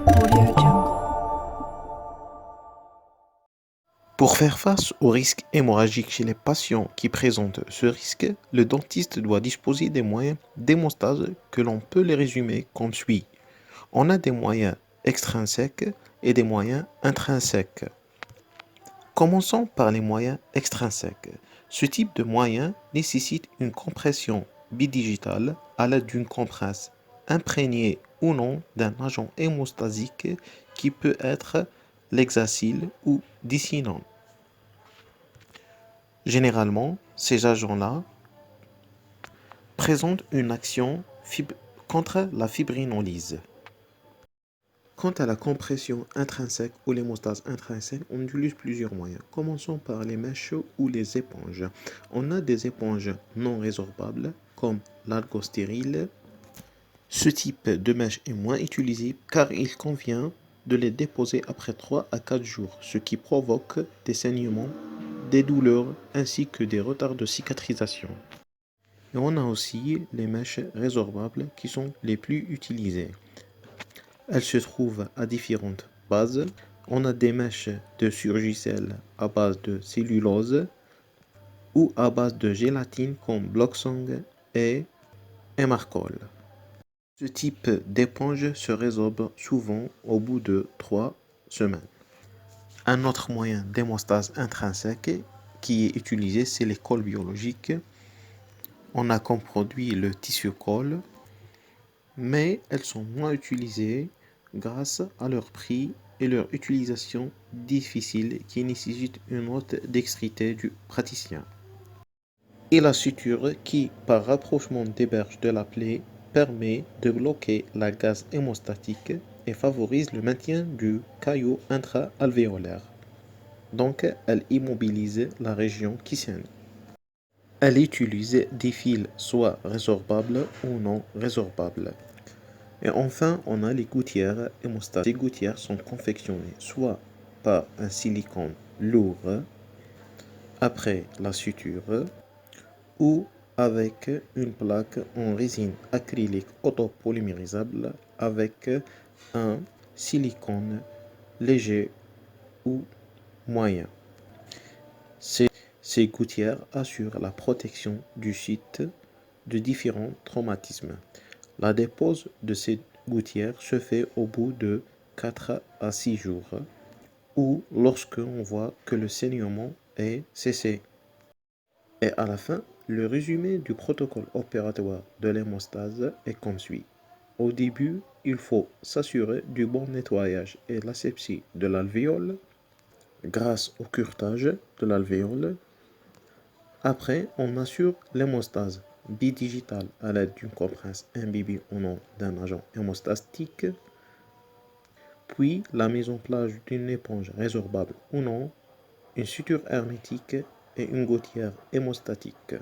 AudioJungle. Pour faire face au risque hémorragique chez les patients qui présentent ce risque, le dentiste doit disposer des moyens d'hémostase que l'on peut les résumer comme suit. On a des moyens extrinsèques et des moyens intrinsèques. Commençons par les moyens extrinsèques. Ce type de moyen nécessite une compression bidigitale à l'aide d'une compresse imprégnée ou non d'un agent hémostasique qui peut être l'hexacyle ou dicinon. Généralement, ces agents-là présentent une action contre la fibrinolyse. Quant à la compression intrinsèque ou l'hémostase intrinsèque, on utilise plusieurs moyens. Commençons par les mèches ou les éponges. On a des éponges non résorbables comme l'algostérile. Ce type de mèche est moins utilisé car il convient de les déposer après 3 à 4 jours, ce qui provoque des saignements, des douleurs ainsi que des retards de cicatrisation. Et on a aussi les mèches résorbables qui sont les plus utilisées. Elles se trouvent à différentes bases. On a des mèches de surgicelle à base de cellulose ou à base de gélatine comme Bloxong et Emarcol. Ce type d'éponge se résorbe souvent au bout de 3 semaines. Un autre moyen d'hémostase intrinsèque qui est utilisé, c'est les cols biologiques. On a comme produit le tissu colle, mais elles sont moins utilisées grâce à leur prix et leur utilisation difficile qui nécessite une haute dextérité du praticien. Et la suture qui, par rapprochement des berges de la plaie, permet de bloquer la gaze hémostatique et favorise le maintien du caillot intra-alvéolaire. Donc, elle immobilise la région qui saigne. Elle utilise des fils soit résorbables ou non résorbables. Et enfin, on a les gouttières hémostatiques. Ces gouttières sont confectionnées soit par un silicone lourd après la suture ou avec une plaque en résine acrylique autopolymérisable avec un silicone léger ou moyen. Ces gouttières assurent la protection du site de différents traumatismes. La dépose de ces gouttières se fait au bout de 4 à 6 jours ou lorsque on voit que le saignement est cessé. Et à la fin, le résumé du protocole opératoire de l'hémostase est comme suit. Au début, il faut s'assurer du bon nettoyage et l'asepsie de l'alvéole grâce au curetage de l'alvéole. Après, on assure l'hémostase bidigitale à l'aide d'une compresse imbibée ou non d'un agent hémostatique, puis la mise en place d'une éponge résorbable ou non, une suture hermétique et une gouttière hémostatique.